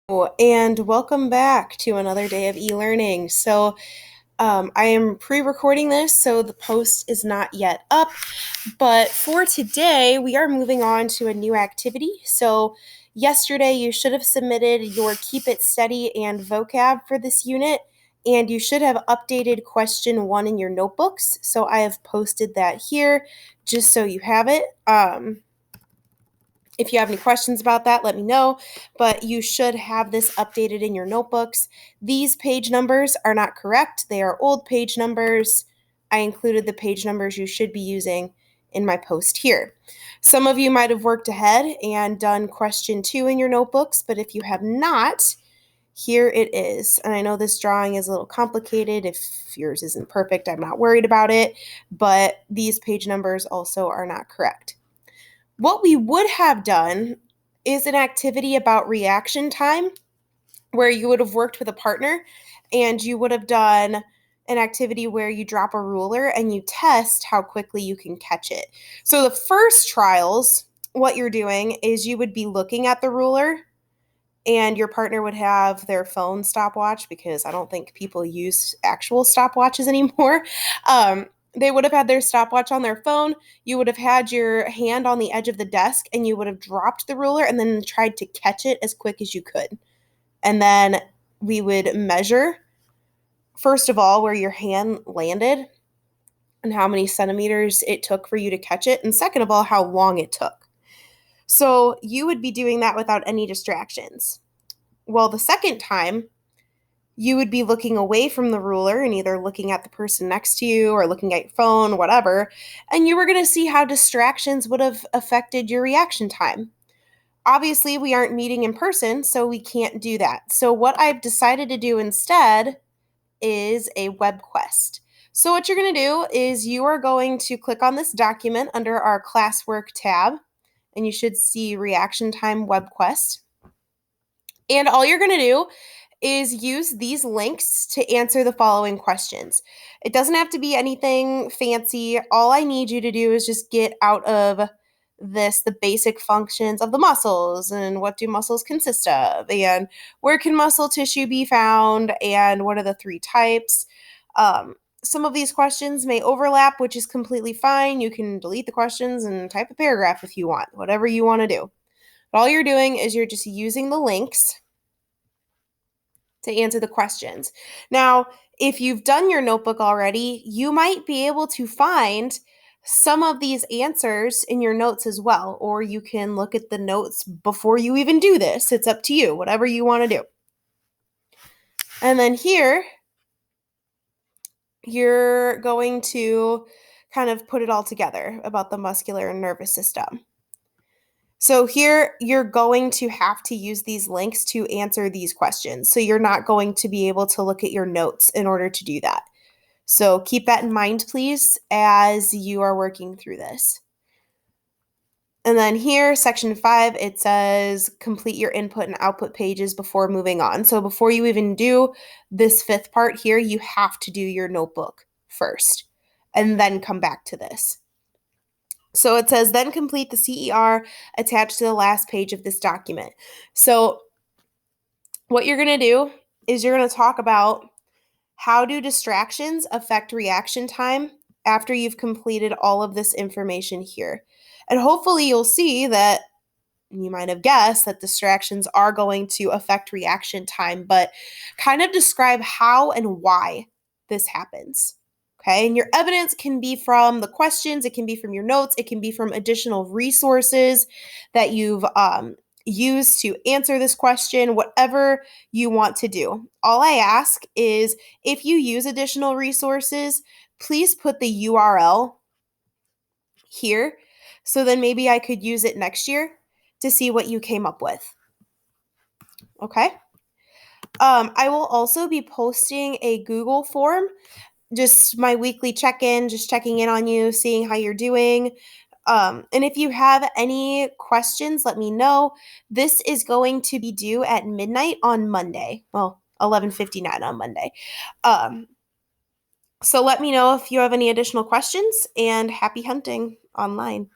And welcome back to another day of e-learning. I am pre-recording this, so the post is not yet up. But for today, we are moving on to a new activity. So yesterday, you should have submitted your Keep It Steady and vocab for this unit, and you should have updated question 1 in your notebooks. So I have posted that here just so you have it. If you have any questions about that, let me know, but you should have this updated in your notebooks. These page numbers are not correct. They are old page numbers. I included the page numbers you should be using in my post here. Some of you might have worked ahead and done question 2 in your notebooks, but if you have not, here it is. And I know this drawing is a little complicated. If yours isn't perfect, I'm not worried about it, but these page numbers also are not correct. What we would have done is an activity about reaction time where you would have worked with a partner and you would have done an activity where you drop a ruler and you test how quickly you can catch it. So the first trials, what you're doing is you would be looking at the ruler and your partner would have their phone stopwatch because I don't think people use actual stopwatches anymore. They would have had their stopwatch on their phone. You would have had your hand on the edge of the desk and you would have dropped the ruler and then tried to catch it as quick as you could. And then we would measure, first of all, where your hand landed and how many centimeters it took for you to catch it. And second of all, how long it took. So you would be doing that without any distractions. Well, the second time, you would be looking away from the ruler and either looking at the person next to you or looking at your phone, whatever, and you were going to see how distractions would have affected your reaction time. Obviously, we aren't meeting in person, so we can't do that. So what I've decided to do instead is a Webquest. So what you're going to do is you are going to click on this document under our classwork tab, and you should see reaction time Webquest. And all you're going to do is use these links to answer the following questions. It doesn't have to be anything fancy. All I need you to do is just get out of this the basic functions of the muscles and what do muscles consist of and where can muscle tissue be found and what are the 3 types. Some of these questions may overlap, which is completely fine. You can delete the questions and type a paragraph if you want, whatever you want to do. But all you're doing is you're just using the links to answer the questions. Now, if you've done your notebook already, you might be able to find some of these answers in your notes as well, or you can look at the notes before you even do this. It's up to you, whatever you want to do. And then here, you're going to kind of put it all together about the muscular and nervous system. So here you're going to have to use these links to answer these questions. So you're not going to be able to look at your notes in order to do that. So keep that in mind, please, as you are working through this. And then here, section 5, it says complete your input and output pages before moving on. So before you even do this 5th part here, you have to do your notebook first and then come back to this. So it says, then complete the CER attached to the last page of this document. So what you're going to do is you're going to talk about how do distractions affect reaction time after you've completed all of this information here. And hopefully you'll see that you might have guessed that distractions are going to affect reaction time, but kind of describe how and why this happens. Okay, and your evidence can be from the questions, it can be from your notes, it can be from additional resources that you've used to answer this question, whatever you want to do. All I ask is if you use additional resources, please put the URL here so then maybe I could use it next year to see what you came up with. Okay. I will also be posting a Google form, just my weekly check-in, just checking in on you, seeing how you're doing. And if you have any questions, let me know. This is going to be due at midnight on Monday. Well, 11:59 on Monday. So let me know if you have any additional questions, and happy hunting online.